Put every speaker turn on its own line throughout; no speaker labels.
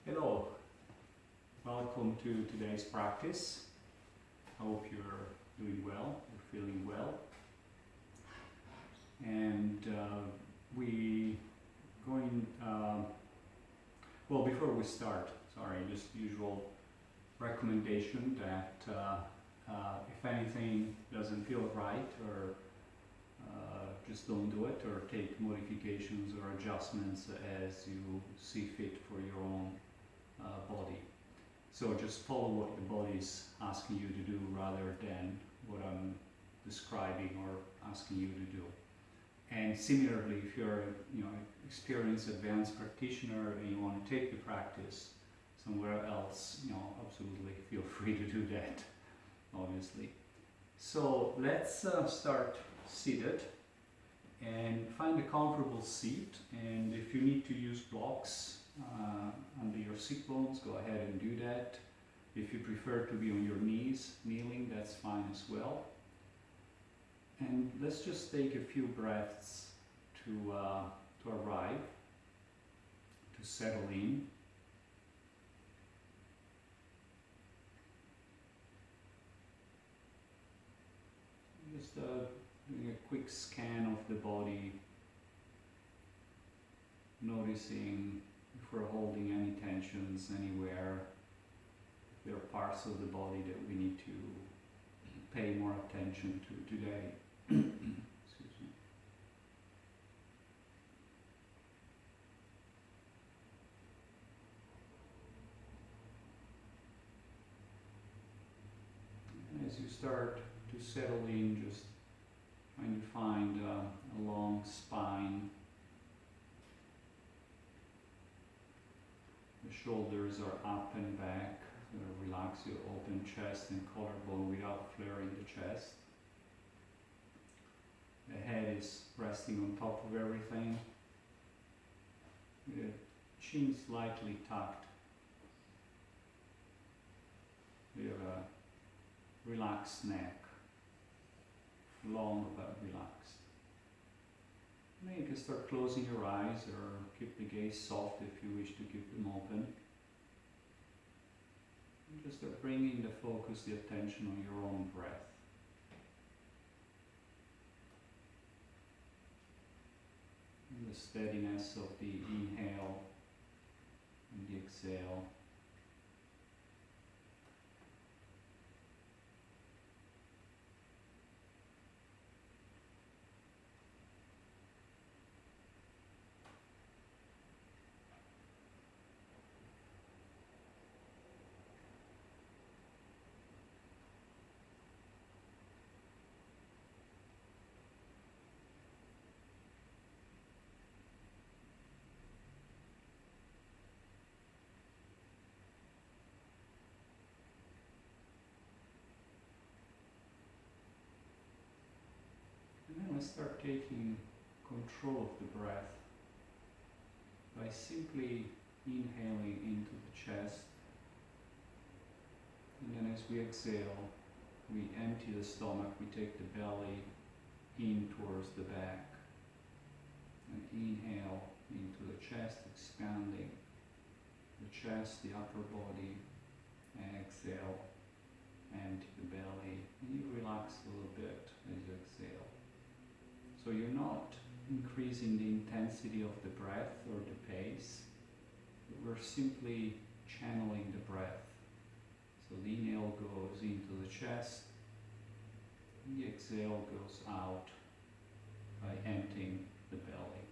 Hello, welcome to today's practice. I hope you're doing well, you're feeling well. And we going, before we start, just usual recommendation that if anything doesn't feel right or just don't do it, or take modifications or adjustments as you see fit for your own body. So just follow what the body is asking you to do rather than what I'm describing or asking you to do. And similarly, if you're experienced advanced practitioner and you want to take the practice somewhere else, absolutely feel free to do that, obviously. So let's start seated and find a comfortable seat, and if you need to use blocks under your sit bones, go ahead and do that. If you prefer to be on your knees, kneeling, that's fine as well. And let's just take a few breaths to arrive, to settle in. Just doing a quick scan of the body, noticing if we're holding any tensions anywhere, if there are parts of the body that we need to pay more attention to today. Excuse me. And as you start to settle in, just trying to find a long spine. The shoulders are up and back. Relax your open chest and collarbone without flaring the chest. The head is resting on top of everything. The chin slightly tucked. We have a relaxed neck. Long but relaxed. Now you can start closing your eyes or keep the gaze soft if you wish to keep them open. And just start bringing the focus, the attention on your own breath. And the steadiness of the inhale and the exhale. And then let's start taking control of the breath by simply inhaling into the chest. And then as we exhale, we empty the stomach, we take the belly in towards the back. And inhale into the chest, expanding the chest, the upper body. And exhale, empty the belly. And you relax a little bit as you exhale. So you're not increasing the intensity of the breath or the pace, but we're simply channeling the breath. So the inhale goes into the chest, and the exhale goes out by emptying the belly.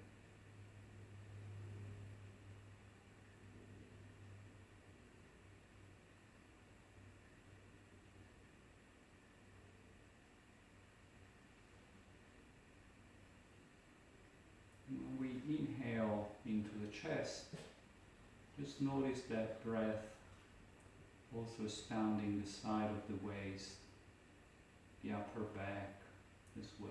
When we inhale into the chest, just notice that breath also expanding the side of the waist, the upper back as well.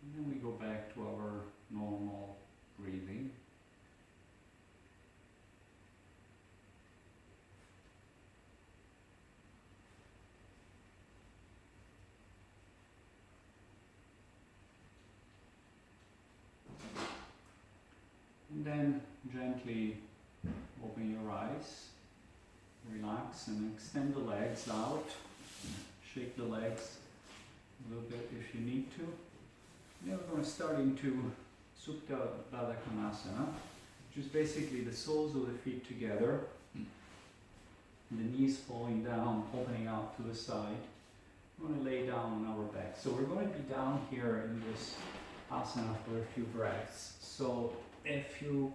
And then we go back to our normal breathing. And then gently open your eyes, relax and extend the legs out. Shake the legs a little bit if you need to. Now we're going to start into Supta Baddha Konasana, which is basically the soles of the feet together, and the knees falling down, opening out to the side. We're going to lay down on our back. So we're going to be down here in this asana for a few breaths. So if you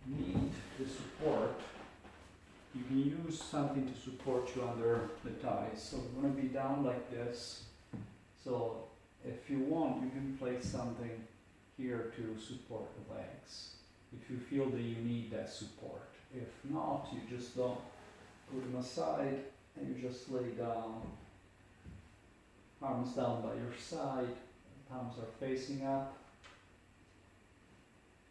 need the support, you can use something to support you under the thighs. So we're going to be down like this. So if you want, you can place something here to support the legs, if you feel that you need that support. If not, you just don't put them aside and you just lay down, arms down by your side, palms are facing up.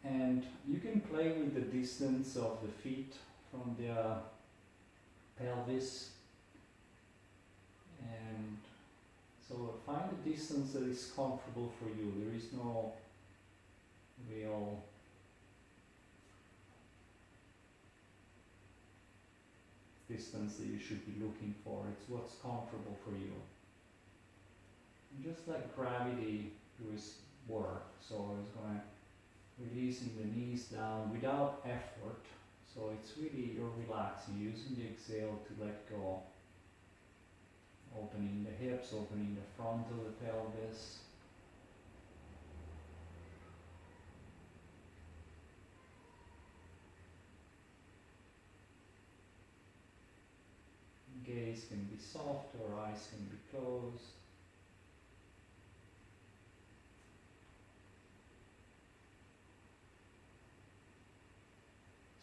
And you can play with the distance of the feet from the pelvis. And so find a distance that is comfortable for you. There is no real distance that you should be looking for. It's what's comfortable for you. And just let gravity do its work. So it's going to releasing the knees down without effort. So it's really, you're relaxing, using the exhale to let go. Opening the hips, opening the front of the pelvis. Gaze can be soft or eyes can be closed.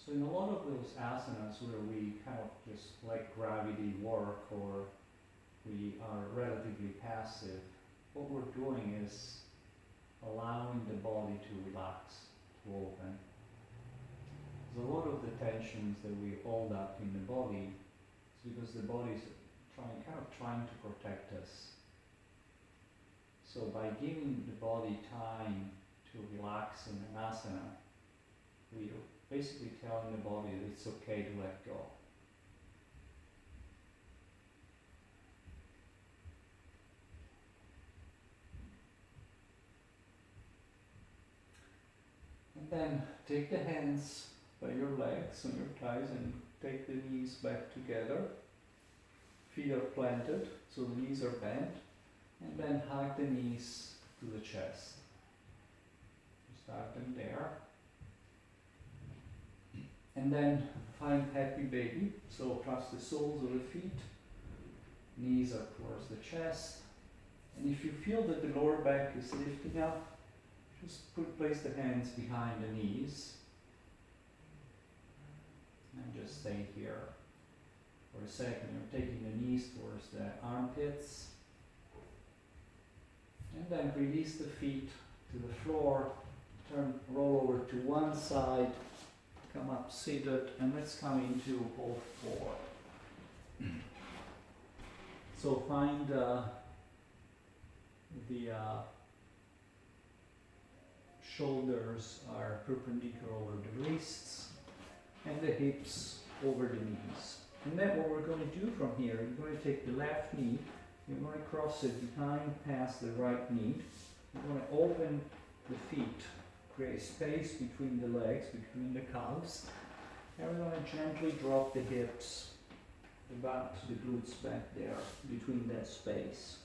So in a lot of those asanas where we kind of just let gravity work, or we are relatively passive, what we're doing is allowing the body to relax, to open. There's a lot of the tensions that we hold up in the body is because the body is trying to protect us. So by giving the body time to relax in an asana, we are basically telling the body that it's okay to let go. And then take the hands by your legs on your thighs and take the knees back together. Feet are planted, so the knees are bent. And then hug the knees to the chest. Just hug them there. And then find happy baby. So trust the soles of the feet. Knees are towards the chest. And if you feel that the lower back is lifting up, just place the hands behind the knees. And just stay here for a second. You're taking the knees towards the armpits. And then release the feet to the floor. Roll over to one side. Come up seated, and let's come into both four. So find the shoulders are perpendicular over the wrists, and the hips over the knees. And then what we're going to do from here, you're going to take the left knee, you're going to cross it behind past the right knee. You're going to open the feet, create space between the legs, between the calves. And we're going to gently drop the hips, the butt, the glutes back there, between that space.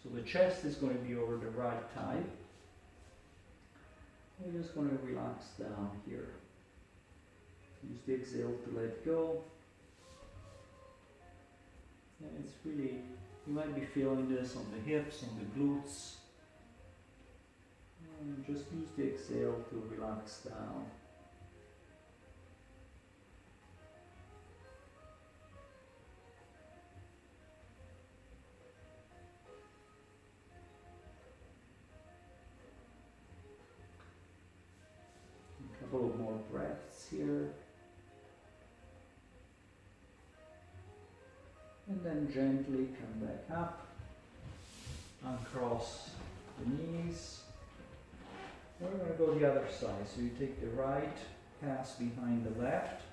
So the chest is going to be over the right thigh. We're just going to relax down here. Use the exhale to let go. And it's really, you might be feeling this on the hips, on the glutes. And just use the exhale to relax down. A couple of more breaths here. And then gently come back up, uncross the knees,
We're going to go the other side. So you take the right, pass behind the left.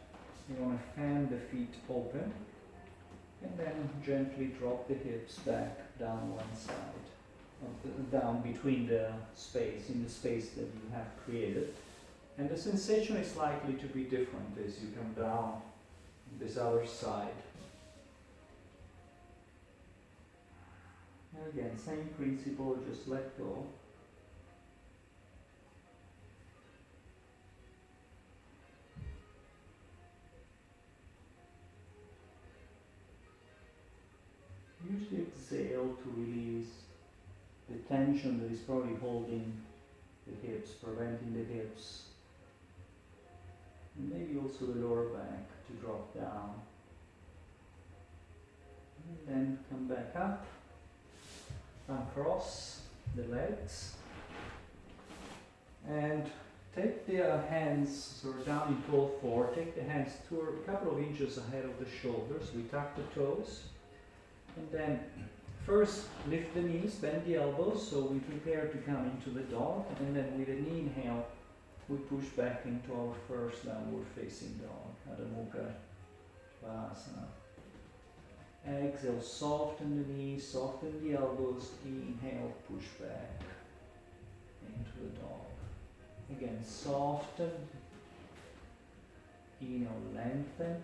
You want to fan the feet open. And then gently drop the hips back down one side. Down between the space, in the space that you have created. And the sensation is likely to be different as you come down this other side. And again, same principle, just let go. Use the exhale to release the tension that is probably holding the hips, preventing the hips. And maybe also the lower back to drop down. And then come back up, uncross the legs, and take the hands sort of down into all four. Take the hands a couple of inches ahead of the shoulders. We tuck the toes. And then first lift the knees, bend the elbows, so we prepare to come into the dog. And then with an inhale, we push back into our first downward facing dog, Adho Mukha Svanasana. Exhale, soften the knees, soften the elbows. Inhale, push back into the dog. Again, soften. Inhale, lengthen.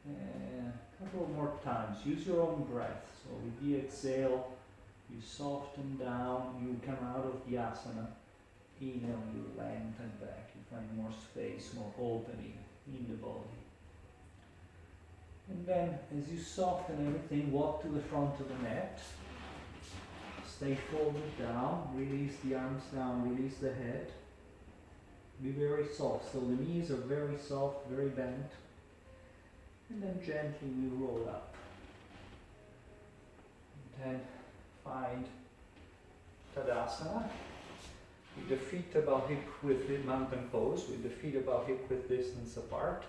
And a couple more times. Use your own breath. So with the exhale, you soften down, you come out of the asana. Inhale, you lengthen back. You find more space, more opening in the body. And then, as you soften everything, walk to the front of the mat. Stay folded down. Release the arms down. Release the head. Be very soft. So the knees are very soft, very bent. And then gently we roll up. And then find Tadasana. With the feet about hip width, mountain pose, with the feet about hip width distance apart.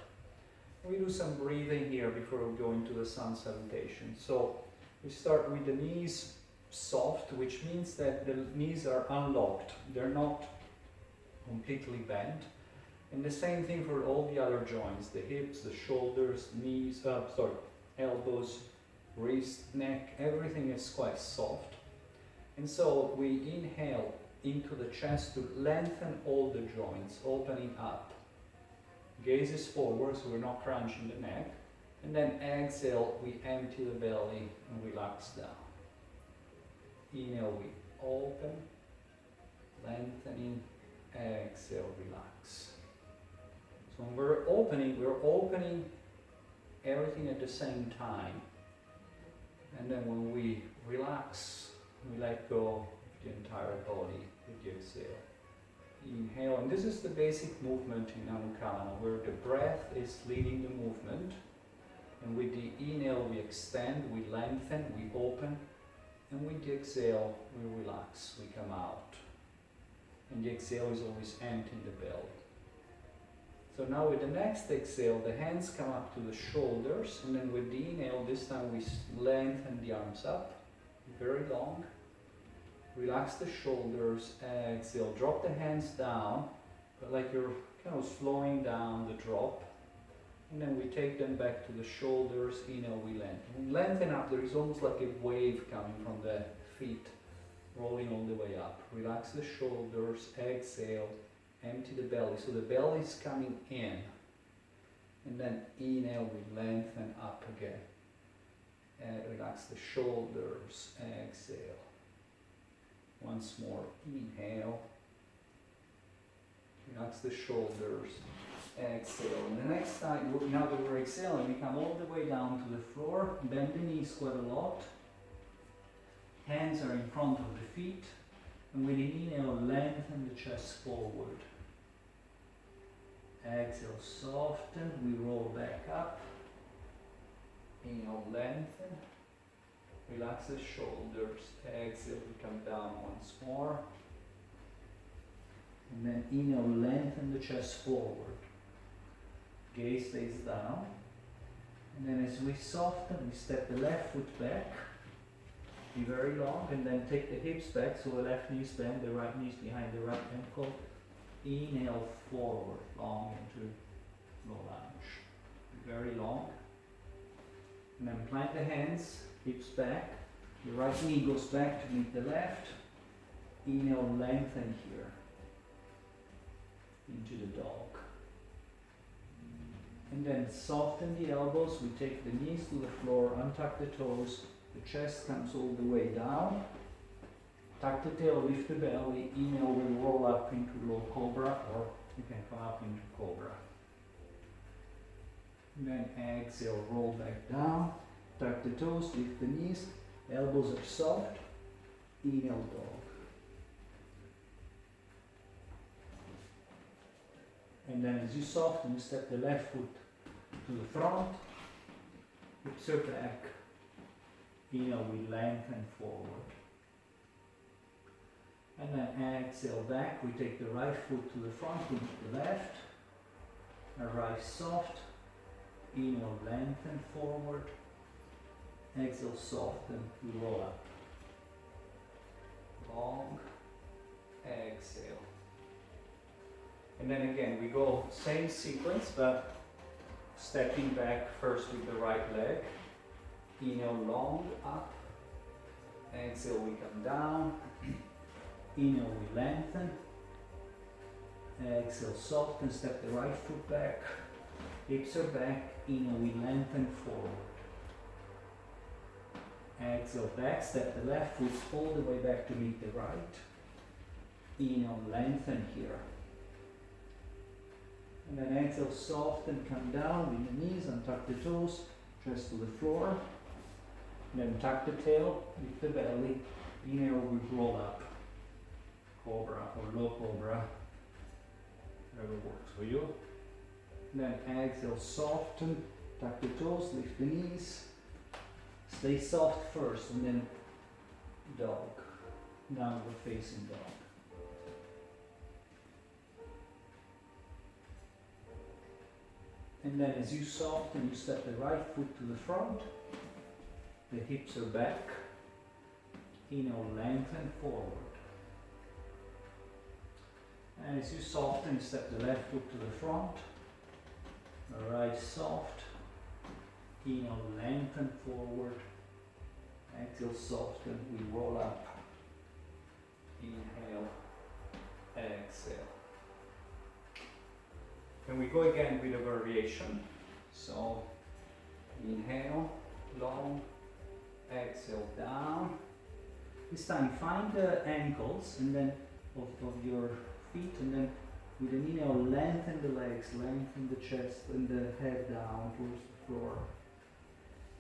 We do some breathing here before we go into the sun salutation. So we start with the knees soft, which means that the knees are unlocked. They're not completely bent. And the same thing for all the other joints, the hips, the shoulders, knees, elbows, wrist, neck, everything is quite soft. And so we inhale into the chest to lengthen all the joints, opening up. Gaze is forward, so we're not crunching the neck. And then exhale, we empty the belly and relax down. Inhale, we open, lengthening, exhale, relax. So when we're opening everything at the same time. And then when we relax, we let go of the entire body with the exhale. Inhale, and this is the basic movement in Anukalana, where the breath is leading the movement. And with the inhale, we extend, we lengthen, we open. And with the exhale, we relax, we come out. And the exhale is always emptying the belly. So now with the next exhale, the hands come up to the shoulders, and then with the inhale, this time we lengthen the arms up, very long. Relax the shoulders, exhale, drop the hands down, but like you're kind of slowing down the drop. And then we take them back to the shoulders, inhale, we lengthen. When we lengthen up, there is almost like a wave coming from the feet, rolling all the way up. Relax the shoulders, exhale, empty the belly. So the belly is coming in. And then inhale, we lengthen up again. And relax the shoulders, exhale. Once more, inhale. Relax the shoulders, exhale. And the next time, now that we're exhaling, we come all the way down to the floor, bend the knees quite a lot. Hands are in front of the feet. And with the inhale, lengthen the chest forward. Exhale, soften, we roll back up. Inhale, lengthen. Relax the shoulders. Exhale, we come down once more. And then inhale, lengthen the chest forward. Gaze stays down. And then as we soften, we step the left foot back. be very long, and then take the hips back, so the left knee's bent, the right knee's behind the right ankle. Inhale forward, long into low lunge. Very long. And then plant the hands, hips back. The right knee goes back to meet the left. Inhale, lengthen here into the dog. And then soften the elbows. We take the knees to the floor, untuck the toes. The chest comes all the way down. Tuck the tail, lift the belly. Inhale, we roll up into low cobra, or you can come up into cobra. And then exhale, roll back down. Tuck the toes, lift the knees. Elbows are soft. Inhale, dog. And then as you soften, you step the left foot to the front. Hips are back. Inhale, we lengthen forward. And then exhale back. We take the right foot to the front, we meet the left. Arrive soft. Inhale, lengthen forward. Exhale, soften, we roll up. Long. Exhale. And then again, we go same sequence, but stepping back first with the right leg. Inhale, long, up. Exhale, we come down. Inhale, we lengthen. Exhale, soften, step the right foot back. Hips are back. Inhale, we lengthen forward. Exhale, back, step the left foot all the way back to meet the right. Inhale, lengthen here. And then exhale, soften, come down with the knees, untuck the toes, chest to the floor. And then tuck the tail, lift the belly. Inhale, we roll up. Cobra or low cobra, whatever works for you. And then exhale, soften, tuck the toes, lift the knees. Stay soft first, and then dog, downward facing dog. And then as you soften, you step the right foot to the front. The hips are back. Inhale, lengthen forward. And as you soften, step the left foot to the front. Right soft. Inhale, lengthen forward. Exhale, soften. We roll up. Inhale, exhale. And we go again with a variation. So inhale, long. Exhale, down. This time find the ankles and then of your feet, and then with an inhale, lengthen the legs, lengthen the chest and the head down towards the floor.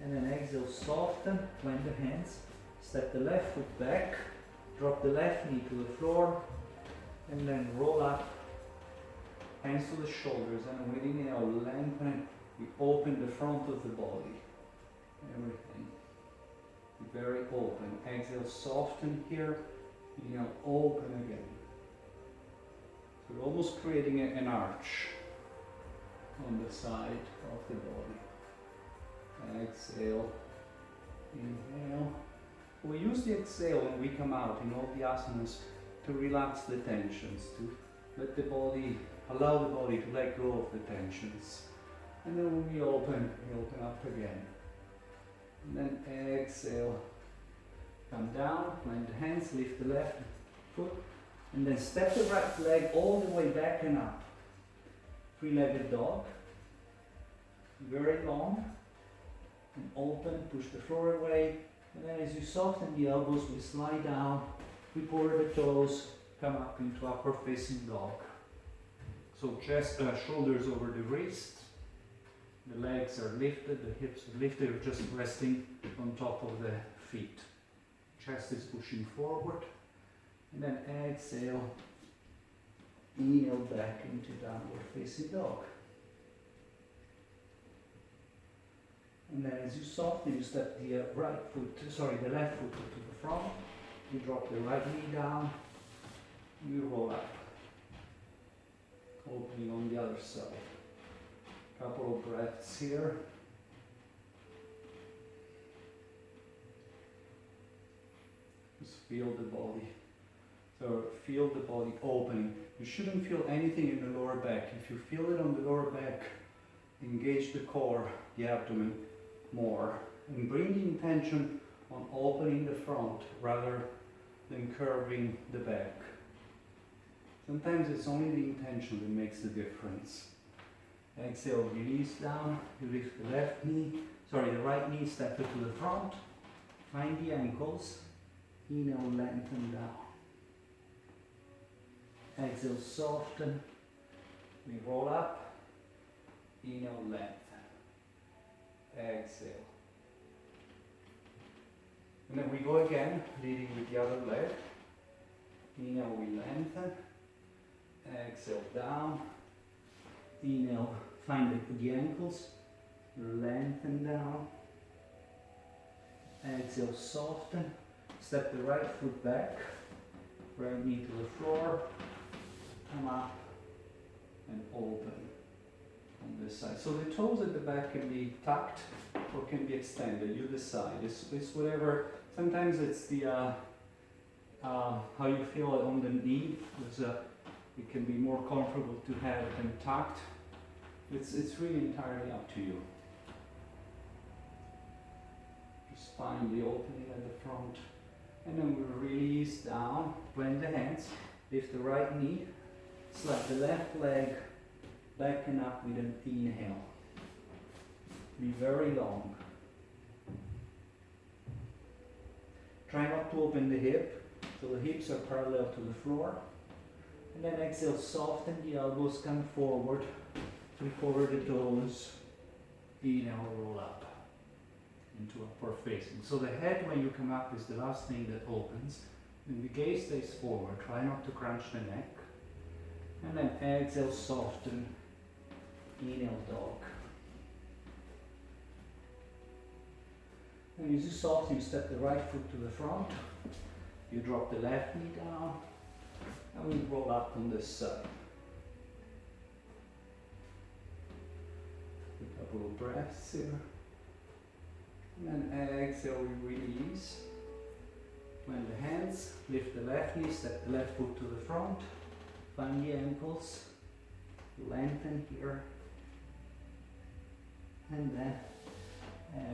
And then exhale, soften, plant the hands, step the left foot back, drop the left knee to the floor, and then roll up, hands to the shoulders, and with inhale, lengthen, we open the front of the body, everything. Very open. Exhale, soften here, inhale, open again. So we're almost creating an arch on the side of the body. Exhale, inhale. We use the exhale when we come out in all the asanas to relax the tensions, to let the body, allow the body to let go of the tensions. And then when we open up again. And then exhale, come down, plant the hands, lift the left foot, and then step the right leg all the way back and up. Three-legged dog, very long, and open, push the floor away, and then as you soften the elbows, we slide down, we pull the toes, come up into upward facing dog. So chest, shoulders over the wrist. The legs are lifted, the hips are lifted, you're just resting on top of the feet. Chest is pushing forward. And then exhale, inhale back into downward facing dog. And then as you soften, you step the left foot to the front. You drop the right knee down. You roll up. Opening on the other side. Couple of breaths here.
feel the body. So feel the body opening. You shouldn't feel anything in the lower back. If you feel it on the lower back, engage the core, the abdomen more. And bring the intention on opening the front rather than curving the back. Sometimes it's only the intention that makes the difference. Exhale, release down. You lift the the right knee, step it to the front. Find the ankles. Inhale, lengthen down. Exhale, soften. We roll up. Inhale, lengthen. Exhale. And then we go again, leading with the other leg. Inhale, we lengthen. Exhale, down. Inhale, find the ankles. Lengthen down. Exhale, soften. Step the right foot back. Right knee to the floor. Come up and open on this side. So the toes at the back can be tucked or can be extended. You decide. It's whatever. Sometimes it's the how you feel on the knee. It can be more comfortable to have them tucked. It's really entirely up to you. Just find the opening at the front. And then we release down, bend the hands, lift the right knee, slide the left leg back and up with an inhale. Be very long. Try not to open the hip, so the hips are parallel to the floor. And then exhale, soften the elbows, come forward, flip over the toes, inhale, roll up into upward facing. So the head when you come up is the last thing that opens. And the gaze stays forward. Try not to crunch the neck. And then exhale, soften. Inhale, dog. And as you soften, you step the right foot to the front. You drop the left knee down. And we roll up on this side. A couple of breaths here. And then exhale, we release. Bend the hands, lift the left knee, step the left foot to the front. Find the ankles, lengthen here. And then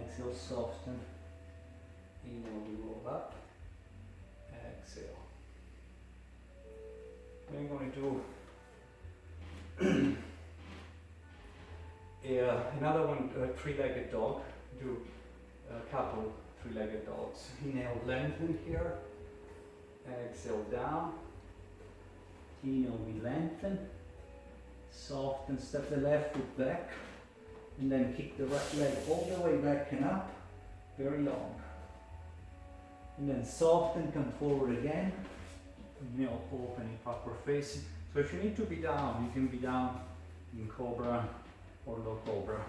exhale, soften. Inhale, we roll up. Exhale. We're going to do another one, three-legged dog. Do a couple three-legged dogs. Inhale, lengthen here. Exhale, down. Inhale, we lengthen. Soften, step the left foot back. And then kick the right leg all the way back and up. Very long. And then soften, come forward again. Inhale, opening, upward facing. So if you need to be down, you can be down in cobra or low cobra.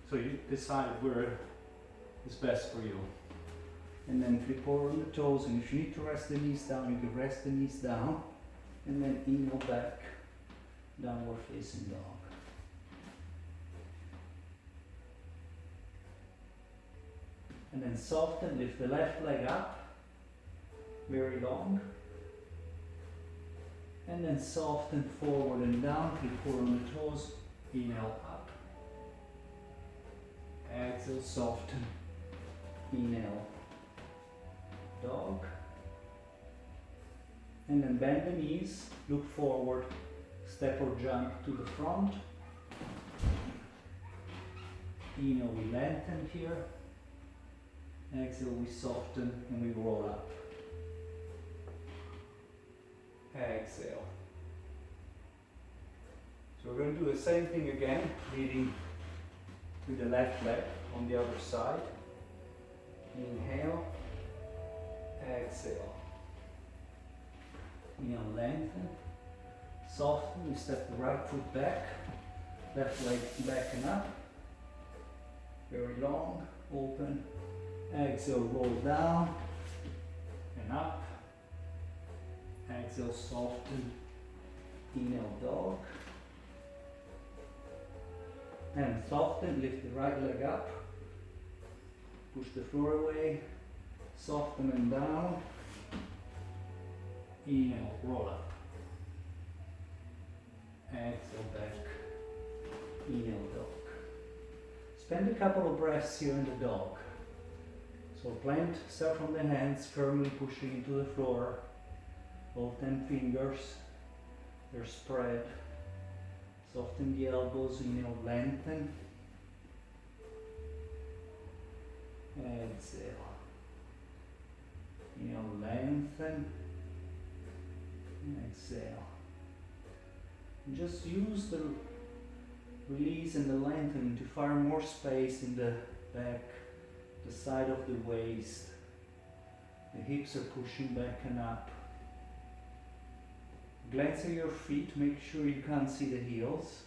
So you decide where is best for you. And then flip over on the toes, and if you need to rest the knees down, you can rest the knees down. And then inhale back, downward facing dog. And then soften, lift the left leg up, very long. And then soften forward and down, flip over on the toes, inhale up. Exhale, soften. Inhale, dog. And then bend the knees, look forward, step or jump to the front. Inhale, we lengthen here. Exhale, we soften and we roll up. Exhale. So we're going to do the same thing again, leading with the left leg on the other side. Inhale, exhale. Inhale, lengthen. Soften, we step the right foot back, left leg back and up. Very long, open. Exhale, roll down and up. Exhale, soften. Inhale, dog. And soften, lift the right leg up. Push the floor away. Soften and down.
Inhale, roll up. Exhale, back. Inhale, dog. Spend a couple of breaths here in the dog. So plant, start from the hands, firmly pushing into the floor. All 10 fingers, they're spread. Soften the elbows, inhale, lengthen. Exhale. Inhale, lengthen. Exhale. And just use the release and the lengthening to fire more space in the back, the side of the waist. The hips are pushing back and up. Glance at your feet, make sure you can't see the heels,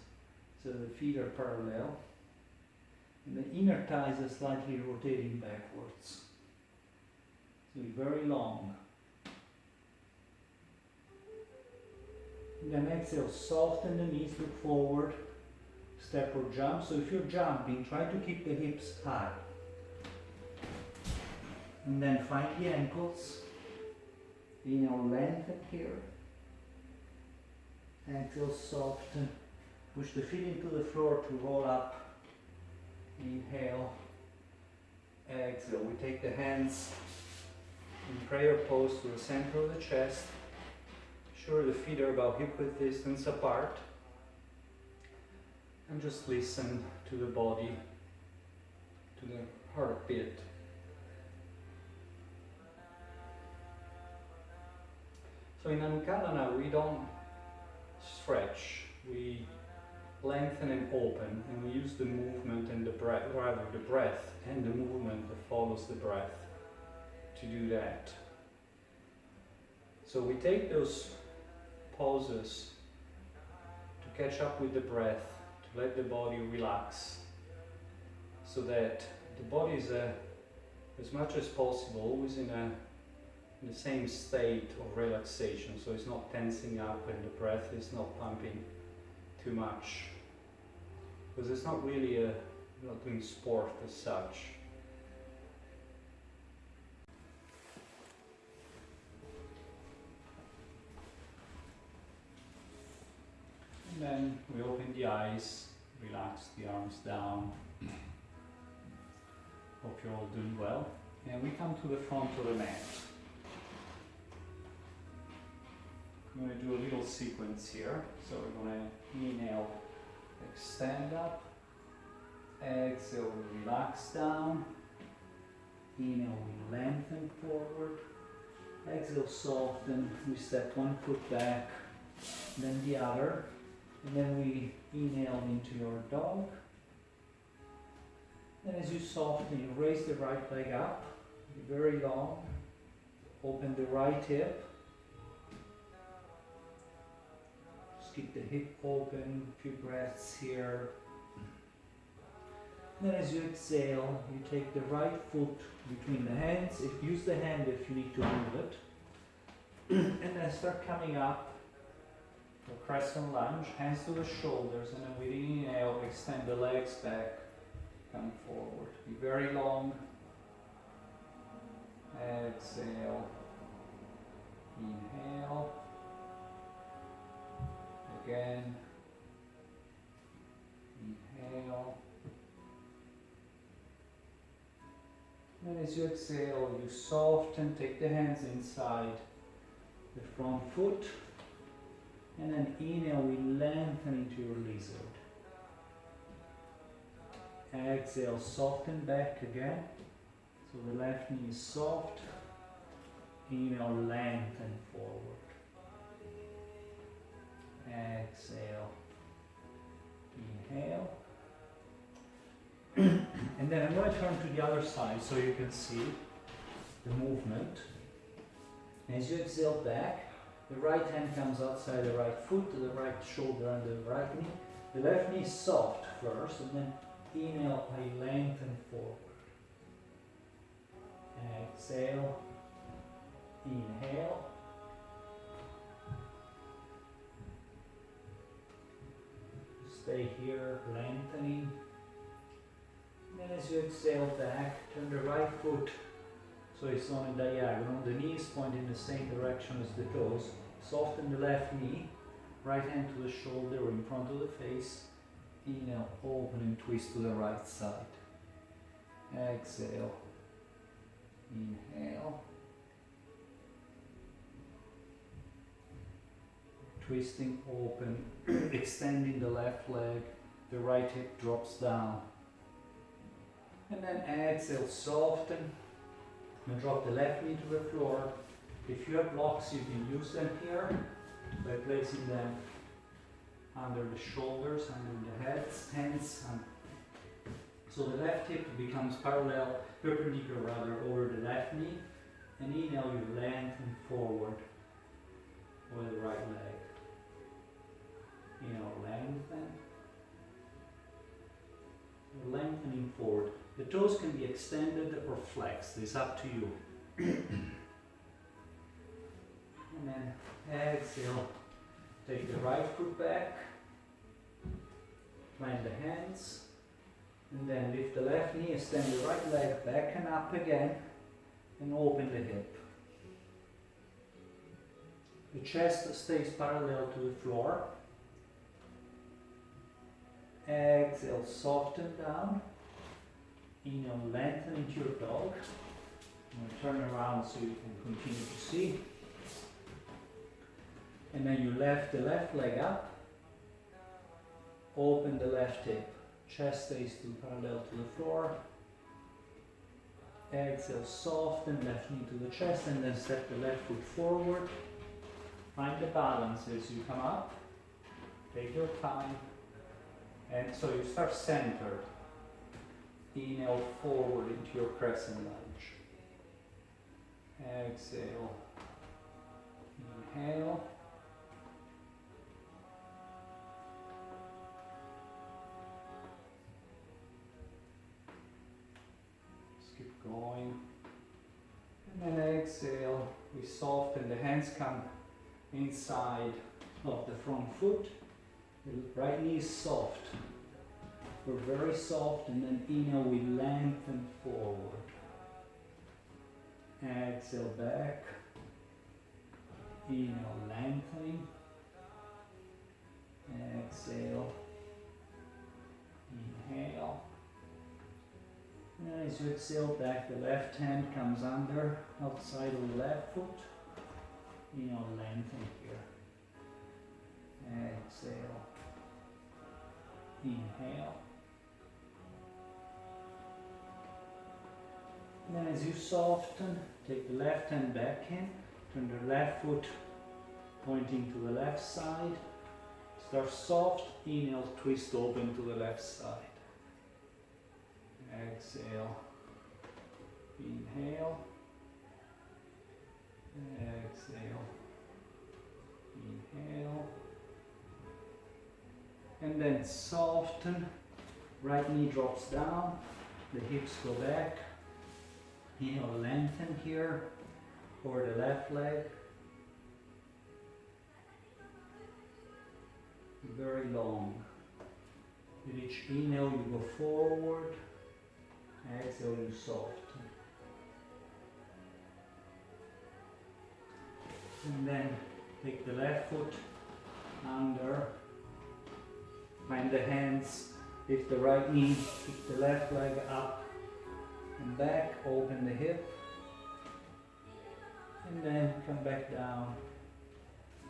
so the feet are parallel. And the inner thighs are slightly rotating backwards. So very long. And then exhale, soften the knees, look forward, step or jump. So if you're jumping, try to keep the hips high. And then find the ankles. Inhale, lengthen here. Exhale, soften. Push the feet into the floor to roll up. Inhale. Exhale. We take the hands in prayer pose to the center of the chest. Sure the feet are about hip width distance apart. And just listen to the body, to the heartbeat. So in Anukalana we don't stretch, we lengthen and open, and we use the movement and the breath, rather the breath and the movement that follows the breath to do that. So we take those pauses to catch up with the breath, to let the body relax, so that the body is as much as possible always in the same state of relaxation, so it's not tensing up and the breath is not pumping too much, because it's not really not doing sport as such. And then we open the eyes, relax the arms down. Hope you're all doing well. And we come to the front of the mat. I'm going to do a little sequence here. So we're going to inhale, extend up. Exhale, relax down. Inhale, we lengthen forward. Exhale, soften. We step one foot back, then the other. And then we inhale into your dog. And as you soften, you raise the right leg up, very long. Open the right hip. Just keep the hip open, a few breaths here. And then as you exhale, you take the right foot between the hands. Use the hand if you need to move it. And then start coming up. A crescent lunge, hands to the shoulders, and then with inhale, extend the legs back, come forward. Be very long. Exhale. Inhale. Again. Inhale. And as you exhale, you soften, take the hands inside the front foot. And then inhale, we lengthen into your lizard. Exhale, soften back again. So the left knee is soft. Inhale, lengthen forward. Exhale. Inhale. And then I'm going to turn to the other side so you can see the movement. As you exhale back, the right hand comes outside the right foot, to the right shoulder and the right knee. The left knee is soft first, and then inhale, I lengthen forward. Exhale. Inhale. Stay here, lengthening. And then as you exhale back, turn the right foot So it's on a diagonal. The knees point in the same direction as the toes. Soften the left knee. Right hand to the shoulder or in front of the face. Inhale, open and twist to the right side. Exhale. Inhale. Twisting open, extending the left leg. The right hip drops down. And then exhale, soften. And drop the left knee to the floor. If you have blocks, you can use them here by placing them under the shoulders, under the hands. So the left hip becomes perpendicular over the left knee. And inhale, you lengthen forward with the right leg. Inhale, lengthen. Lengthening forward. The toes can be extended or flexed. It's up to you. And then exhale. Take the right foot back. Plant the hands. And then lift the left knee, extend the right leg back and up again. And open the hip. The chest stays parallel to the floor. Exhale, soften down. Inhale, lengthen into your dog. Turn around so you can continue to see. And then you lift the left leg up. Open the left hip. Chest stays parallel to the floor. Exhale, soften, left knee to the chest, and then step the left foot forward. Find the balance as you come up. Take your time. And so you start centered. Inhale forward into your crescent lunge. Exhale. Inhale. Just keep going. And then exhale. We soften. The hands come inside of the front foot. The right knee is soft. We're very soft, and then inhale, we lengthen forward. Exhale back. Inhale, lengthening. Exhale. Inhale. And as you exhale back, the left hand comes under, outside of the left foot. Inhale, lengthen here. Exhale. Inhale. And then as you soften, take the left hand back in, turn the left foot pointing to the left side. Start soft, inhale, twist open to the left side. Exhale. Inhale. Exhale. Inhale. And then soften, right knee drops down, the hips go back. Inhale, lengthen here, over the left leg. Very long. With each inhale you go forward, exhale you soften. And then take the left foot under. Find the hands, lift the right knee, kick the left leg up and back, open the hip, and then come back down,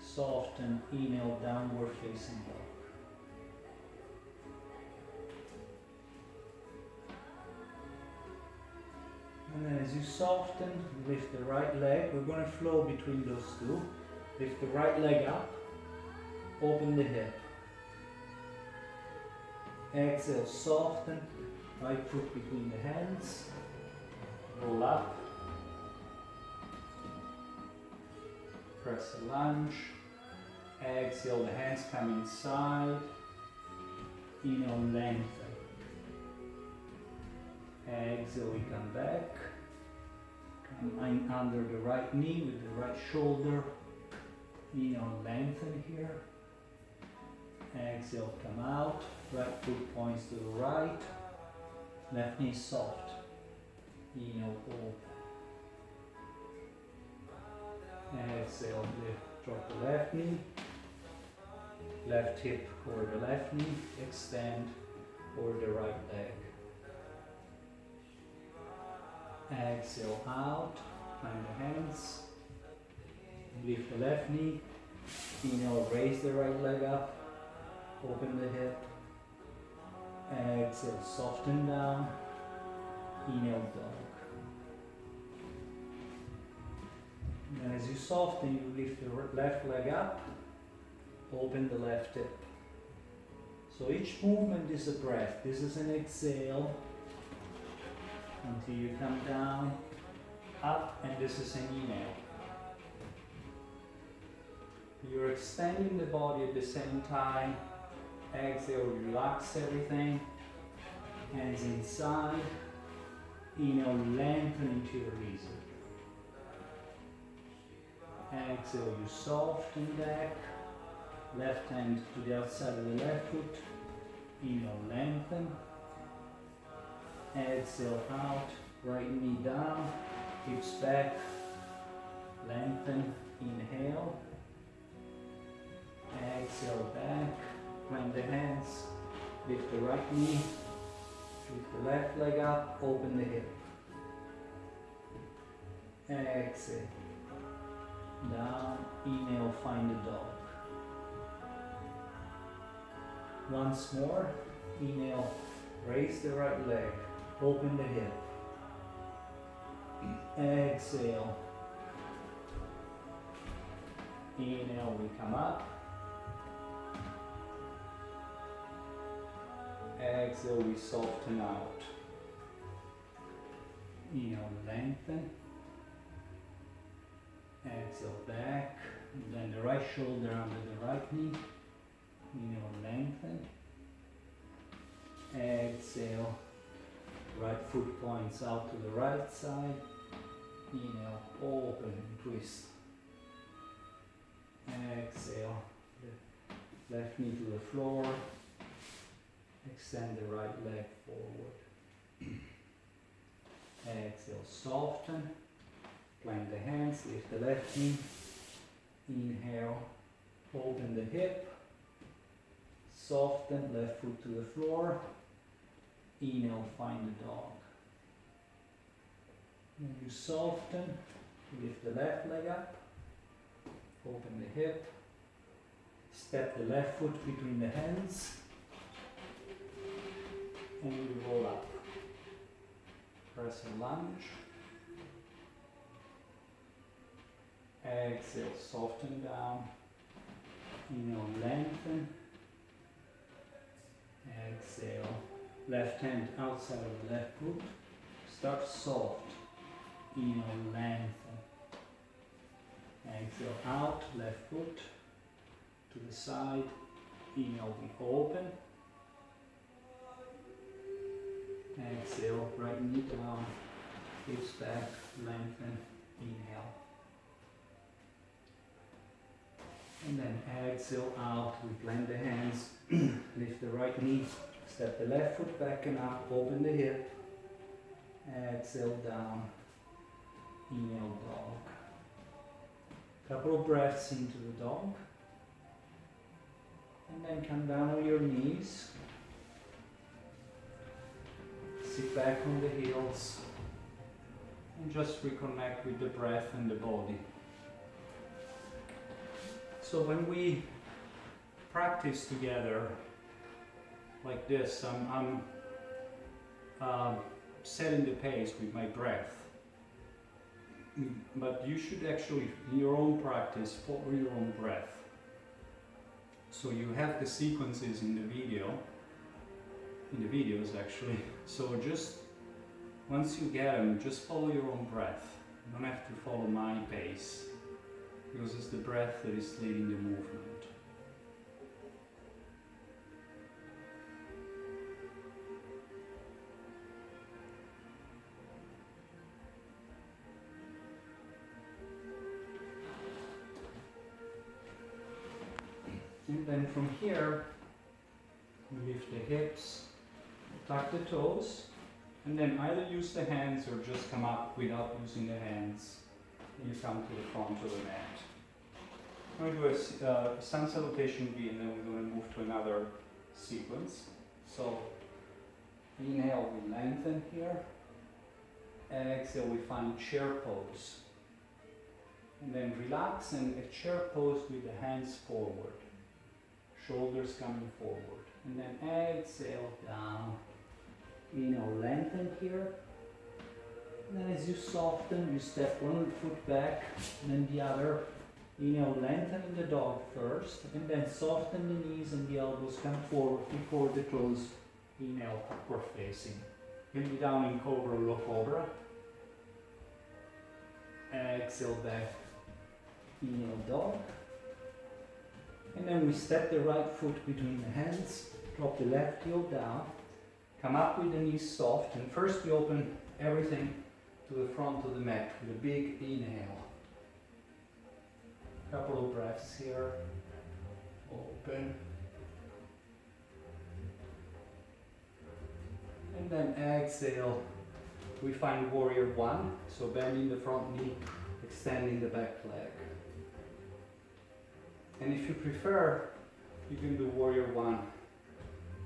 soften, inhale, downward facing dog. And then as you soften, lift the right leg, we're going to flow between those two, lift the right leg up, open the hip. Exhale, soften, right foot between the hands, roll up, press a lunge, exhale, the hands come inside, inhale, lengthen, exhale, we come back, come in under the right knee with the right shoulder, inhale, lengthen here, exhale, come out. Right foot points to the right, left knee soft, inhale, open, Exhale, lift, drop the left knee, left hip over the left knee, extend over the right leg. Exhale out, climb the hands, lift the left knee, inhale, raise the right leg up, open the hip, exhale, soften down, inhale, dog. And as you soften, you lift the left leg up, open the left hip. So each movement is a breath. This is an exhale until you come down, up, and this is an inhale. You're extending the body at the same time. Exhale, relax everything. Hands inside. Inhale, lengthen into your lizard. Exhale, you soften back. Left hand to the outside of the left foot. Inhale, lengthen. Exhale out. Right knee down. Hips back. Lengthen. Inhale. Exhale back. Climb the hands. Lift the right knee. Lift the left leg up. Open the hip. Exhale. Down, inhale, find the dog. Once more, inhale, raise the right leg, open the hip. Exhale. Inhale, we come up. Exhale, we soften out. Inhale, lengthen. Exhale back, and then the right shoulder under the right knee. Inhale, lengthen. Exhale, right foot points out to the right side. Inhale, open and twist. Exhale, the left knee to the floor. Extend the right leg forward. Exhale, soften. Climb the hands, lift the left knee, inhale, open the hip, soften, left foot to the floor, inhale, find the dog. When you soften, lift the left leg up, open the hip, step the left foot between the hands, and you roll up. Press a lunge. Exhale, soften down. Inhale, lengthen. Exhale, left hand outside of the left foot. Start soft. Inhale, lengthen. Exhale, out, left foot to the side. Inhale, we open. Exhale, right knee down, hips back, lengthen, inhale. And then exhale out, we blend the hands, lift the right knee, step the left foot back and up, open the hip, exhale down, inhale dog. Couple of breaths into the dog, and then come down on your knees, sit back on the heels, and just reconnect with the breath and the body. So when we practice together like this, I'm setting the pace with my breath. But you should actually, in your own practice, follow your own breath. So you have the sequences in the videos actually. So just, once you get them, just follow your own breath. You don't have to follow my pace, because it's the breath that is leading the movement. And then from here, we lift the hips, tuck the toes, and then either use the hands or just come up without using the hands. and you come to the front of the mat. I'm going to do a sun salutation V, and then we're going to move to another sequence. So inhale, we lengthen here. Exhale, we find chair pose. And then relax in a chair pose with the hands forward. Shoulders coming forward. And then exhale, down. Inhale, lengthen here. And then as you soften, you step one foot back, and then the other. Inhale, lengthen in the dog first, and then soften the knees and the elbows come forward before the toes. Inhale, upward facing. You'll be down in cobra, low cobra. Exhale back. Inhale, dog. And then we step the right foot between the hands, drop the left heel down, come up with the knees soft, and first we open everything to the front of the mat with a big inhale. Couple of breaths here. Open. And then exhale. We find warrior one. So bending the front knee, extending the back leg. And if you prefer, you can do warrior one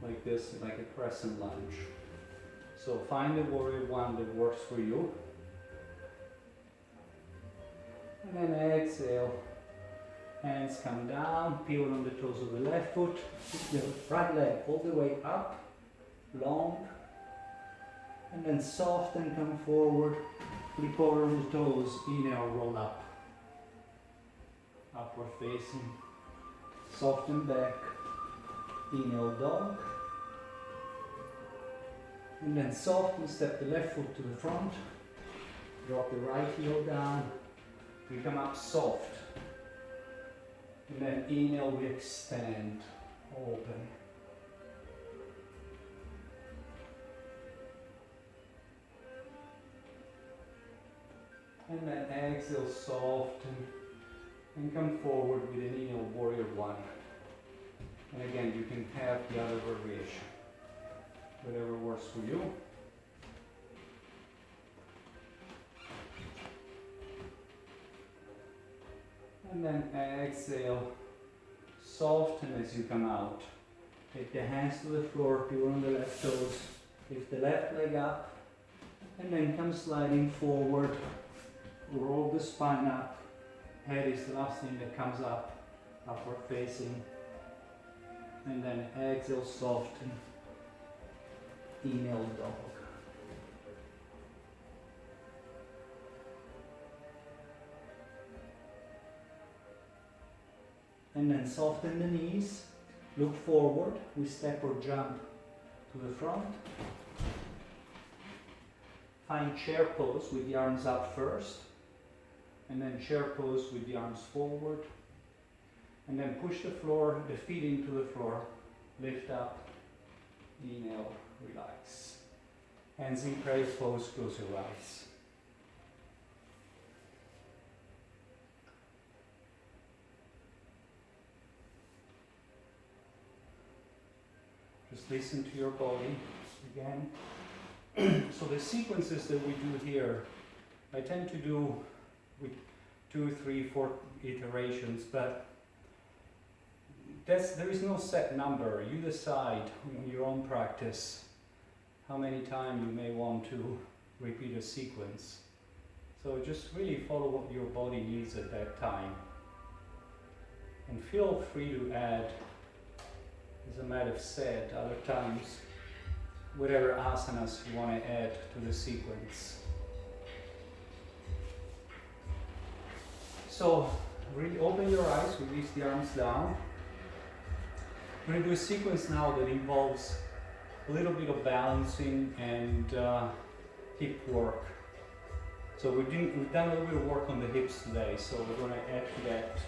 like this, like a crescent lunge. So find the warrior one that works for you. And then exhale. Hands come down, pivot on the toes of the left foot, the right leg all the way up, long, and then soften, come forward, flip over on the toes, inhale, roll up, upward facing, soften back, inhale, dog, and then soften, step the left foot to the front, drop the right heel down, we come up soft. And then inhale, we extend, open. And then exhale, soften, and come forward with an inhale, warrior one. And again, you can have the other variation, whatever works for you. And then exhale, soften as you come out. Take the hands to the floor, pivot on the left toes, lift the left leg up, and then come sliding forward. Roll the spine up. Head is the last thing that comes up, upward facing. And then exhale, soften. Inhale, dog. And then soften the knees, look forward, we step or jump to the front. Find chair pose with the arms up first, and then chair pose with the arms forward. And then push the floor, the feet into the floor, lift up, inhale, relax. Hands in prayer pose, close your eyes. Just listen to your body again. So the sequences that we do here, I tend to do with 2, 3, 4 iterations, but there is no set number. You decide in your own practice how many times you may want to repeat a sequence. So just really follow what your body needs at that time. And feel free to add, as I might have said other times, whatever asanas you want to add to the sequence. So really open your eyes, release the arms down. We're going to do a sequence now that involves a little bit of balancing and hip work. So we've done a little bit of work on the hips today, so we're going to add to that.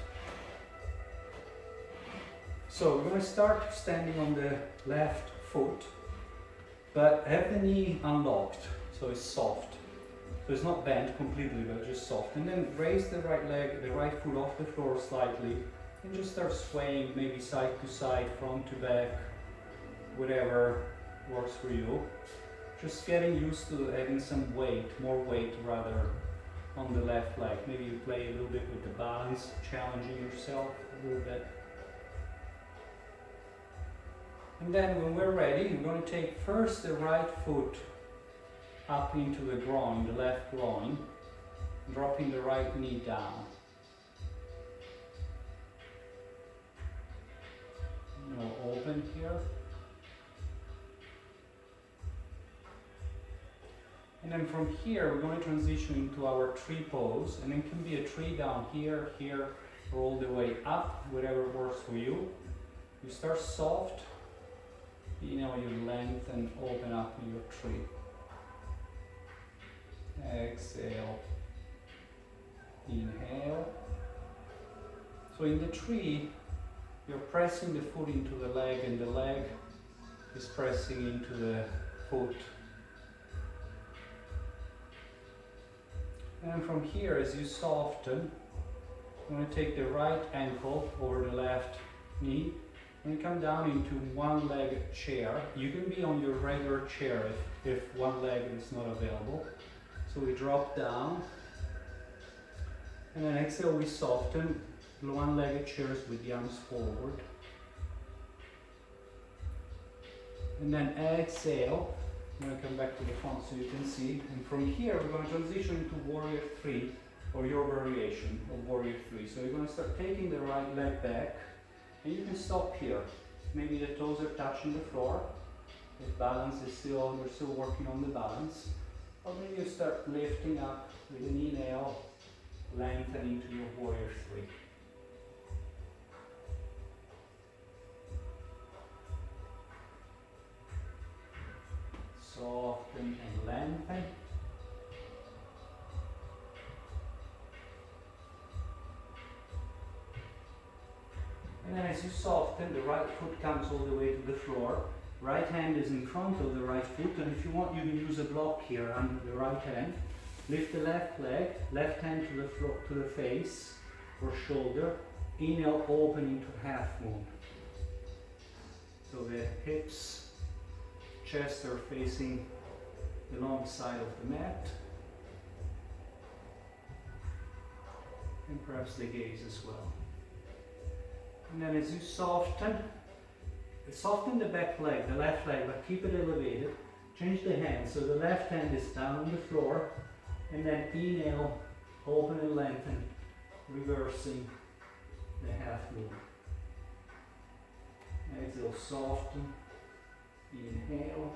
So we're going to start standing on the left foot, but have the knee unlocked, so it's soft. So it's not bent completely, but just soft. And then raise the right leg, the right foot off the floor slightly, and just start swaying, maybe side to side, front to back, whatever works for you. Just getting used to having some weight, more weight rather, on the left leg. Maybe you play a little bit with the balance, challenging yourself a little bit. And then when we're ready, we're going to take first the right foot up into the groin, the left groin, dropping the right knee down. Open here. And then from here, we're going to transition into our tree pose, and it can be a tree down here, here, or all the way up, whatever works for you. You start soft, you lengthen, open up in your tree. Exhale, inhale. So in the tree, you're pressing the foot into the leg, and the leg is pressing into the foot. And from here, as you soften, I'm going to take the right ankle over the left knee and come down into one-legged chair. You can be on your regular chair if one leg is not available. So we drop down, and then exhale, we soften, one-legged chairs with the arms forward. And then exhale, I'm going to come back to the front so you can see. And from here, we're going to transition into Warrior 3, or your variation of Warrior 3. So you're going to start taking the right leg back, and you can stop here. Maybe the toes are touching the floor. If balance is still, you're still working on the balance. Or maybe you start lifting up with an inhale, lengthening to your Warrior 3. Soften and lengthen. And then as you soften, the right foot comes all the way to the floor. Right hand is in front of the right foot, and if you want, you can use a block here under the right hand. Lift the left leg, left hand to the floor, to the face or shoulder. Inhale, open into half moon. So the hips, chest are facing the long side of the mat, and perhaps the gaze as well. And then as you soften the back leg, the left leg, but keep it elevated. Change the hand, so the left hand is down on the floor, and then inhale, open and lengthen, reversing the half moon. Exhale, soften. Inhale.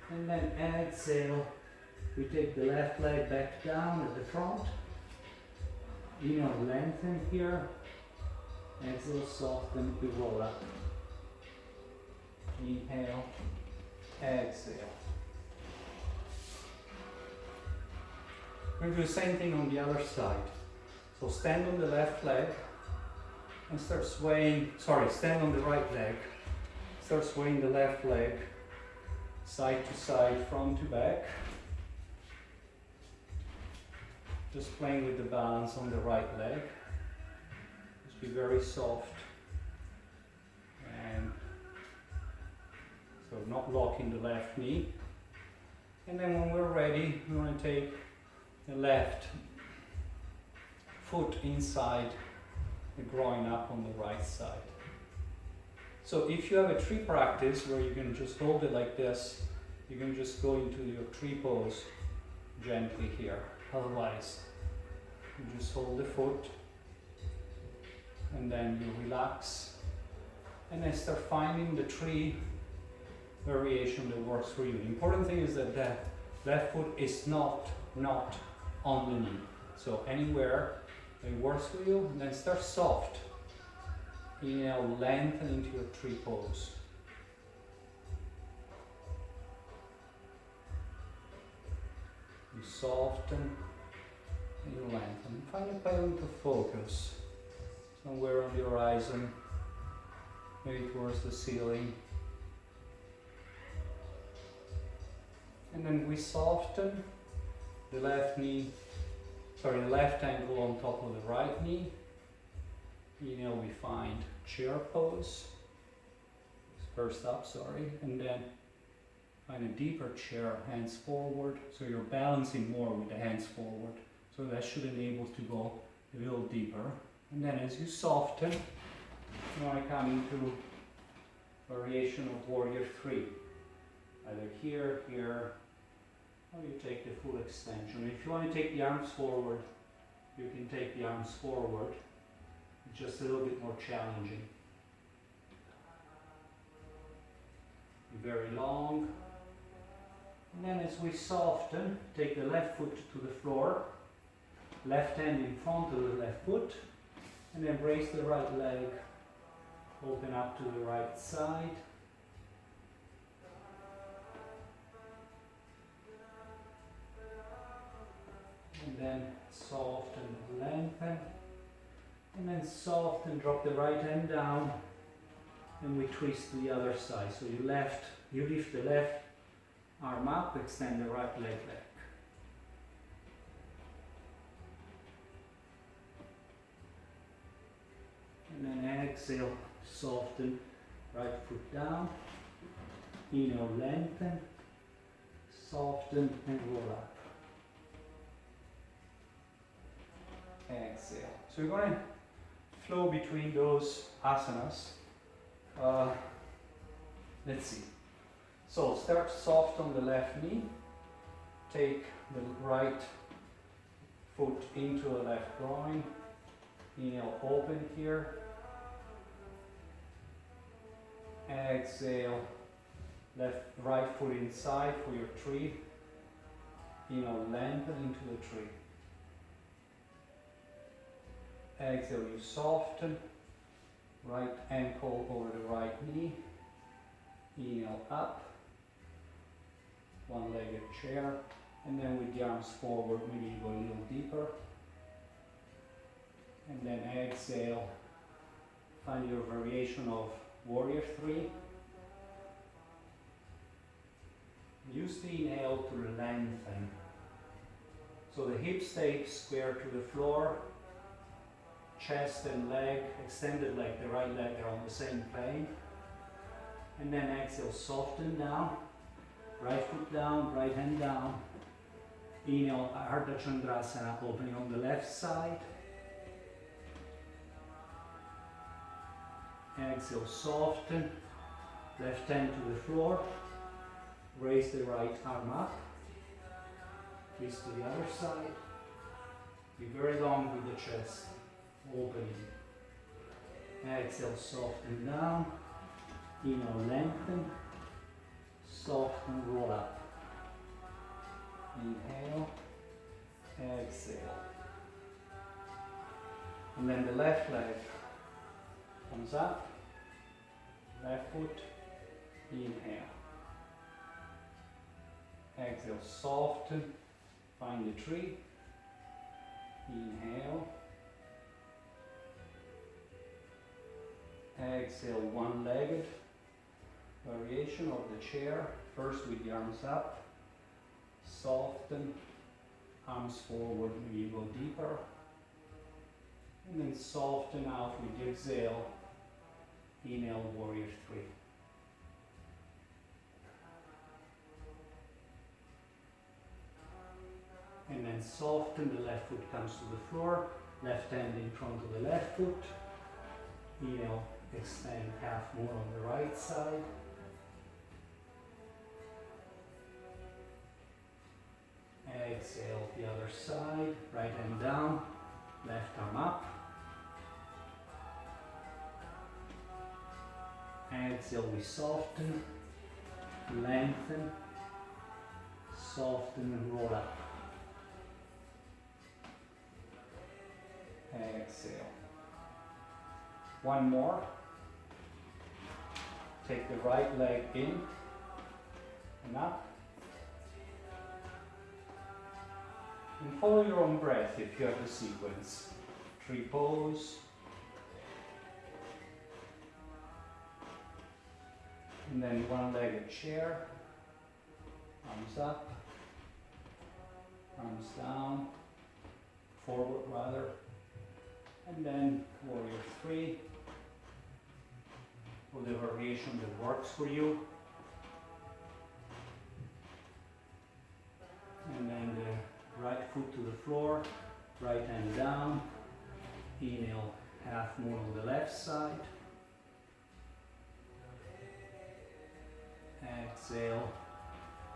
And then exhale. We take the left leg back down at the front. Inhale, lengthen here. Exhale, soften, we roll up. Inhale, exhale. We're going to do the same thing on the other side. So stand on the left leg and start swaying, stand on the right leg. Start swaying the left leg side to side, front to back. Just playing with the balance on the right leg. Just be very soft. And so not locking the left knee. And then when we're ready, we're going to take the left foot inside the groin up on the right side. So if you have a tree practice where you can just hold it like this, you can just go into your tree pose gently here. Otherwise, you just hold the foot and then you relax and then start finding the tree variation that works for you. The important thing is that the left foot is not on the knee. So anywhere that works for you, and then start soft. Inhale, lengthen into your tree pose. You soften and you lengthen. Find a point of focus somewhere on the horizon, maybe towards the ceiling. And then we soften the left ankle on top of the right knee. Inhale, we find chair pose. First up, and then Find a deeper chair, hands forward, so you're balancing more with the hands forward. So that should enable to go a little deeper. And then as you soften, you want to come into variation of warrior 3. Either here, here, or you take the full extension. If you want to take the arms forward, you can take the arms forward. It's just a little bit more challenging. Very long. And then as we soften, take the left foot to the floor, left hand in front of the left foot, and then brace the right leg, open up to the right side. And then soften, lengthen, and then soften, drop the right hand down, and we twist to the other side. So you lift the left arm up, extend the right leg back. And then exhale, soften, right foot down, inhale, lengthen, soften and roll up. Exhale. So you're going to flow between those asanas. Let's see. So start soft on the left knee. Take the right foot into the left groin. Inhale, open here. Exhale, right foot inside for your tree. Inhale, lengthen into the tree. Exhale, you soften. Right ankle over the right knee. Inhale, up. One-legged chair, and then with the arms forward, maybe you go a little deeper. And then exhale, find your variation of warrior 3. Use the inhale to lengthen. So the hips stay square to the floor, chest and leg, extended leg, the right leg are on the same plane. And then exhale, soften down. Right foot down, right hand down. Inhale, Ardha Chandrasana, opening on the left side. Exhale, soften. Left hand to the floor. Raise the right arm up. Twist to the other side. Be very long with the chest. Opening. Exhale, soften down. Inhale, lengthen. Soften, roll up. Inhale, exhale. And then the left leg comes up, left foot, inhale. Exhale, soften, find the tree. Inhale. Exhale, one-legged variation of the chair, first with the arms up, soften, arms forward, maybe go deeper, and then soften out with the exhale, inhale, warrior 3. And then soften, the left foot comes to the floor, left hand in front of the left foot, inhale, extend half more on the right side. Exhale, the other side, right hand down, left arm up. Exhale, we soften, lengthen, soften and roll up. Exhale. One more. Take the right leg in and up. And follow your own breath if you have the sequence. Tree pose. And then one-legged chair. Arms up. Arms down. Forward rather. And then warrior 3. Or the variation that works for you. And then the right foot to the floor, right hand down. Inhale, half moon on the left side. Exhale,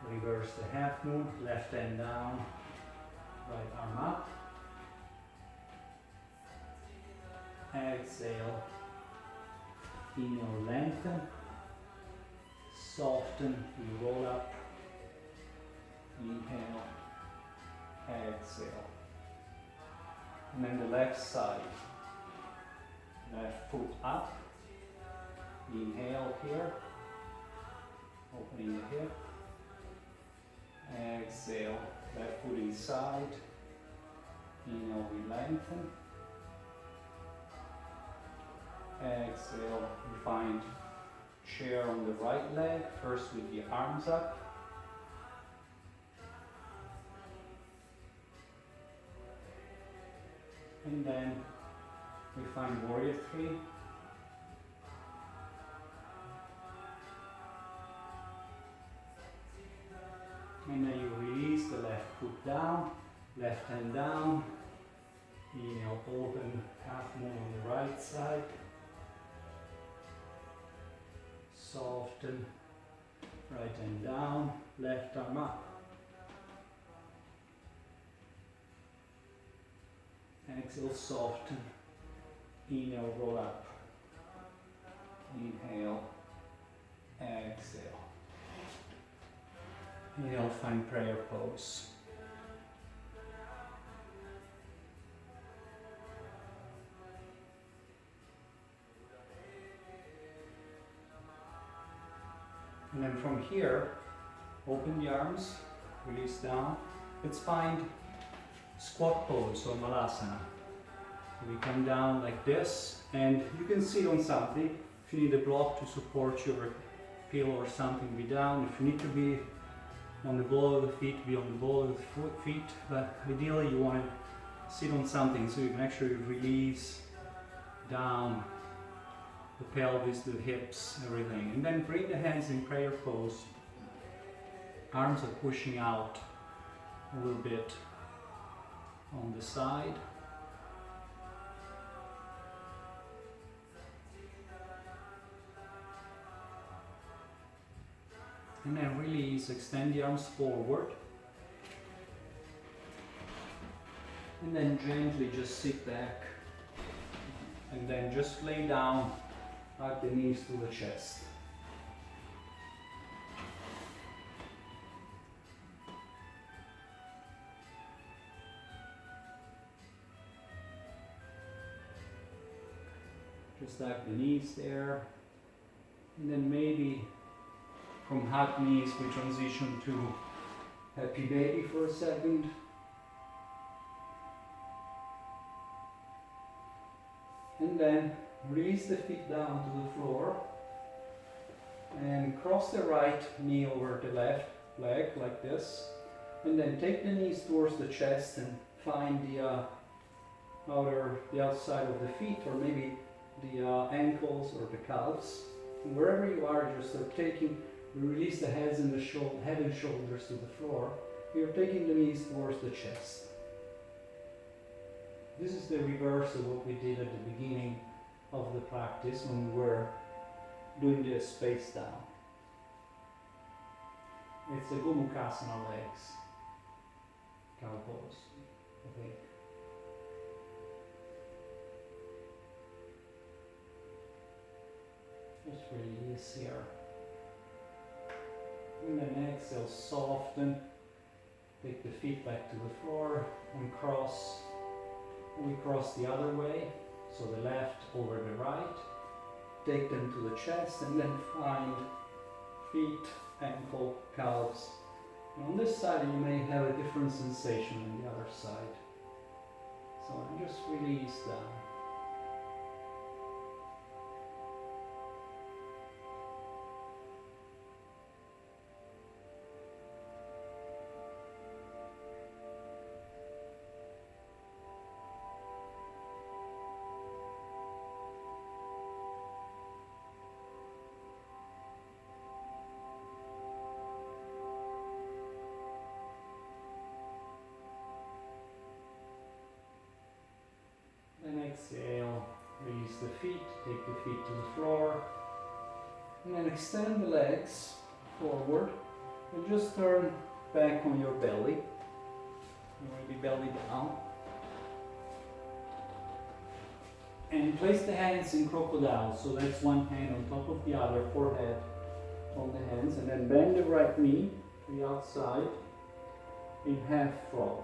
reverse the half moon, left hand down, right arm up. Exhale, inhale, lengthen, soften, you roll up. Inhale, exhale. And then the left side, left foot up. Inhale here, opening the hip. Exhale, left foot inside. Inhale, we lengthen. Exhale, we find chair on the right leg, first with the arms up. And then we find warrior three. And then you release the left foot down, left hand down. Inhale, open, half moon on the right side. Soften, right hand down, left arm up. Exhale, soften. Inhale, roll up. Inhale, exhale. Inhale, find prayer pose. And then from here, open the arms, release down. Let's find squat pose or malasana. So we come down like this, and you can sit on something. If you need a block to support your pillow or something, be down. If you need to be on the ball of the feet, be on the ball of the feet. But ideally you want to sit on something so you can actually release down the pelvis, the hips, everything. And then bring the hands in prayer pose. Arms are pushing out a little bit on the side. And then release, extend the arms forward. And then gently just sit back. And then just lay down, hug the knees to the chest. Just hug the knees there. And then maybe from hug knees we transition to happy baby for a second. And then release the feet down to the floor and cross the right knee over the left leg like this, and then take the knees towards the chest and find the outside of the feet, or maybe the ankles or the calves. And wherever you are, just release the head and shoulders to the floor. You're taking the knees towards the chest. This is the reverse of what we did at the beginning of the practice when we were doing the space down. It's a Gomukhasana legs, cow pose, I think. Just release here. And then exhale, soften. Take the feet back to the floor and cross. We cross the other way, so the left over the right. Take them to the chest and then find feet, ankle, calves. And on this side you may have a different sensation than the other side. So just release down. the feet, take the feet to the floor, and then extend the legs forward and just turn back on your belly. You want to be belly down. And place the hands in crocodile, so that's one hand on top of the other, forehead on the hands, and then bend the right knee to the outside in half frog.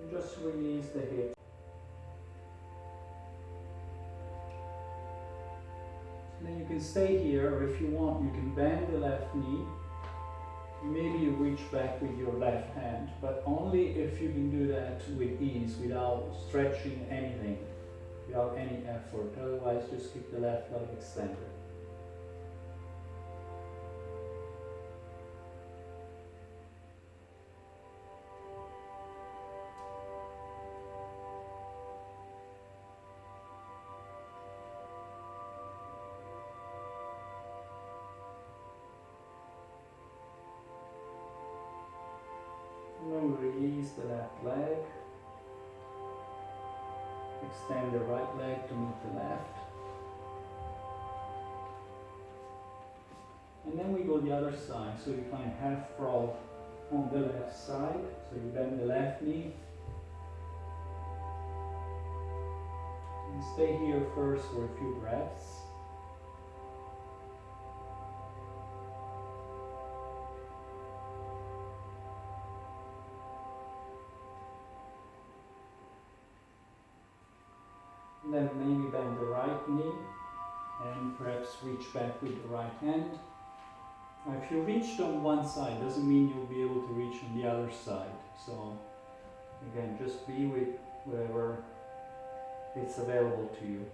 And just release the hips. So then you can stay here, or if you want, you can bend the left knee. Maybe you reach back with your left hand, but only if you can do that with ease, without stretching anything, without any effort. Otherwise, just keep the left leg extended. And then release the left leg. Extend the right leg to meet the left. And then we go the other side. So you find half frog on the left side. So you bend the left knee. And stay here first for a few breaths. Then maybe bend the right knee and perhaps reach back with the right hand. Now if you reached on one side, doesn't mean you'll be able to reach on the other side. So again, just be with whatever is available to you.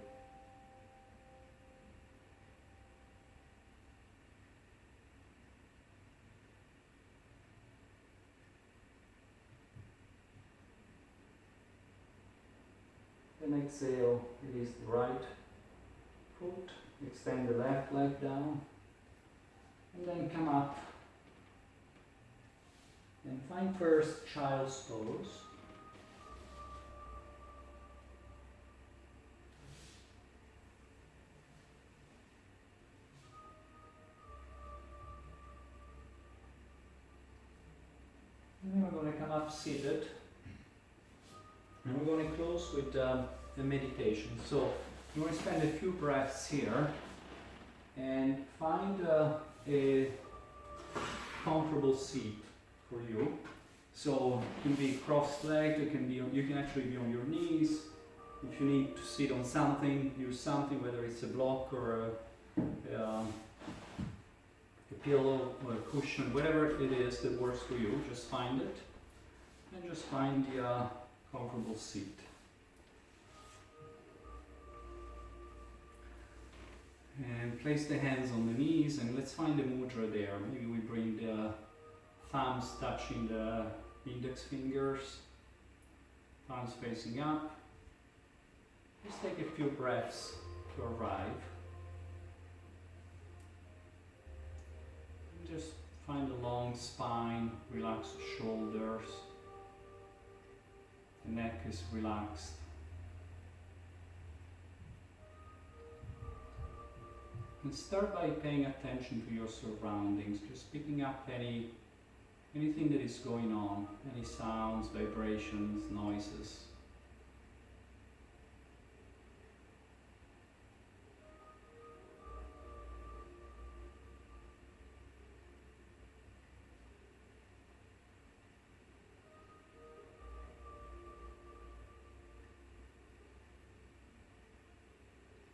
Then exhale, release the right foot, extend the left leg down, and then come up. And find first child's pose. And then we're going to come up seated. And we're going to close with the meditation. So you want to spend a few breaths here and find a comfortable seat for you. So it can be cross-legged, it can be you can actually be on your knees. If you need to sit on something, use something, whether it's a block or a pillow or a cushion, whatever it is that works for you. Just find it and just find the comfortable seat. And place the hands on the knees and let's find the mudra there. Maybe we bring the thumbs touching the index fingers, thumbs facing up. Just take a few breaths to arrive. And just find a long spine, relax the shoulders. The neck is relaxed. And start by paying attention to your surroundings, just picking up anything that is going on, any sounds, vibrations, noises.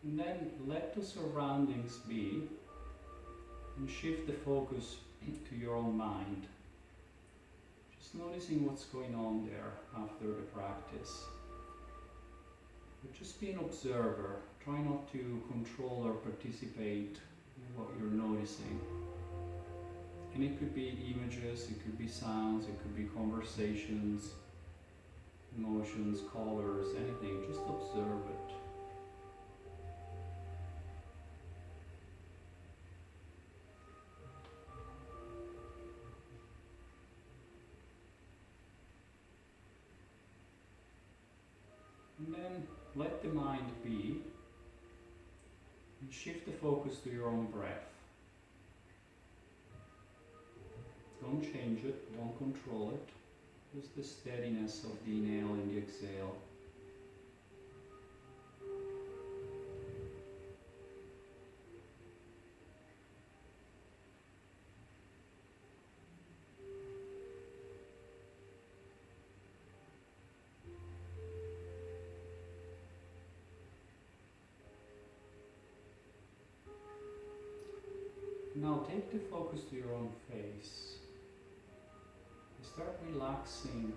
And then let the surroundings be and shift the focus to your own mind. Just noticing what's going on there after the practice. But just be an observer. Try not to control or participate in what you're noticing. And it could be images, it could be sounds, it could be conversations, emotions, colors, anything. Just observe it.
And then let the mind be and shift the focus to your own breath. Don't change it, don't control it. Just the steadiness of the inhale and the exhale. Now take the focus to your own face. Start relaxing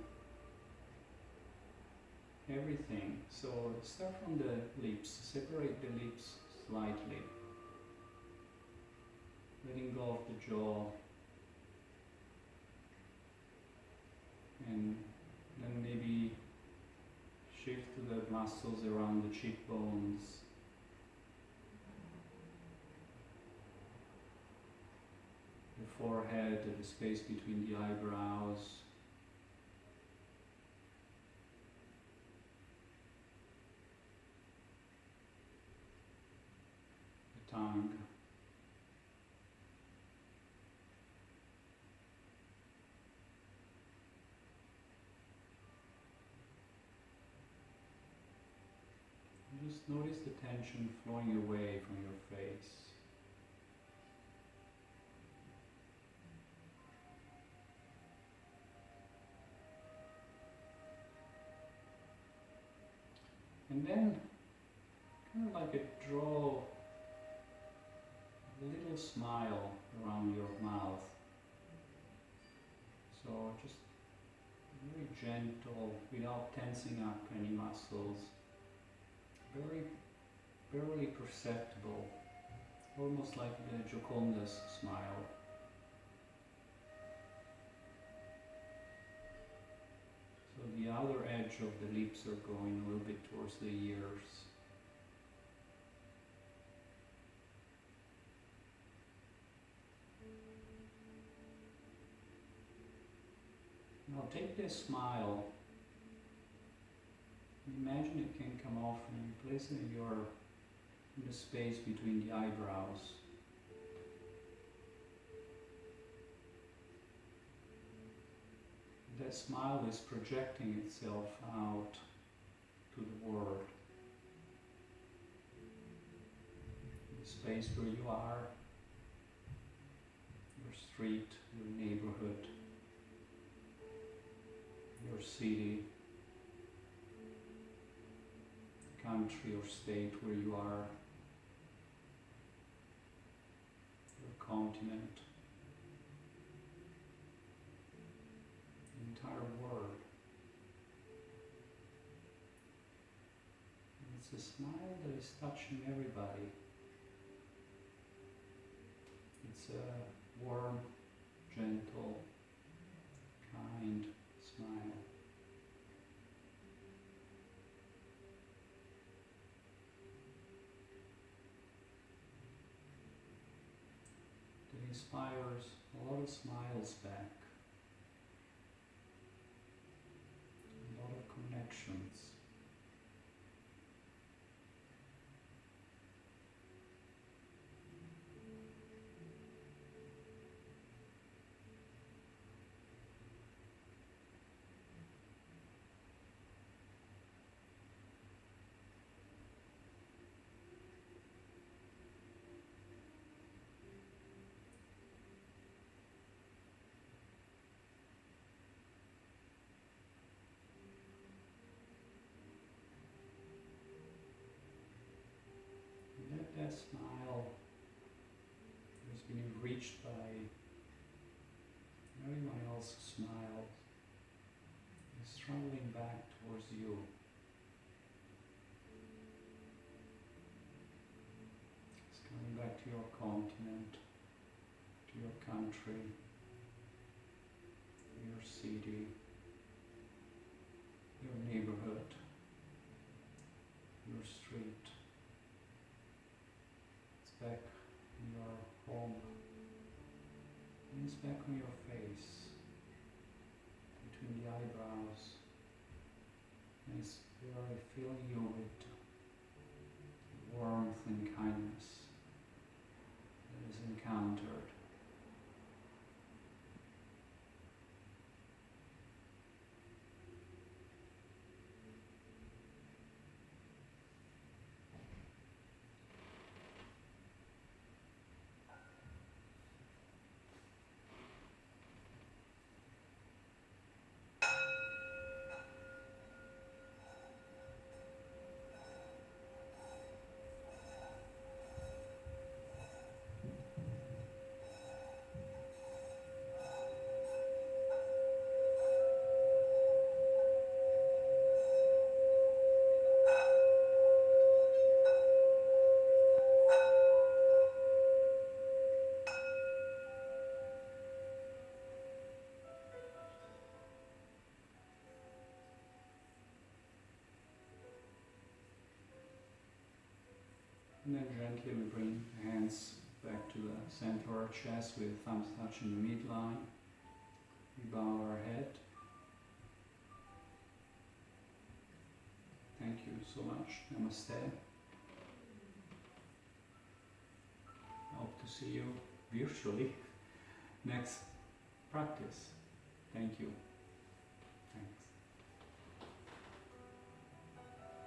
everything. So start from the lips, separate the lips slightly. Letting go of the jaw. And then maybe shift to the muscles around the cheekbones. The forehead, the space between the eyebrows. The tongue. Just notice the tension flowing away from your face. And then, kind of like draw a little smile around your mouth. So just very gentle, without tensing up any muscles. Very, barely perceptible, almost like the Joconda's smile. So the outer edge of the lips are going a little bit towards the ears. Now take this smile, imagine it can come off and place it in the space between the eyebrows. That smile is projecting itself out to the world. The space where you are, your street, your neighborhood, your city, country or state where you are, your continent. Entire world. And it's a smile that is touching everybody. It's a warm, gentle, kind smile. That inspires a lot of smiles back. Connections. That smile has been reached by everyone else's smile is traveling back towards you. It's coming back to your continent, to your country, your city, your neighborhood, your street. Back in your home, and it's back on your face, between the eyebrows, and it's Really filling you with warmth and kindness that is encountered. And then gently we bring the hands back to the center of our chest with thumbs touching the midline. We bow our head. Thank you so much. Namaste. Hope to see you virtually next practice. Thank you.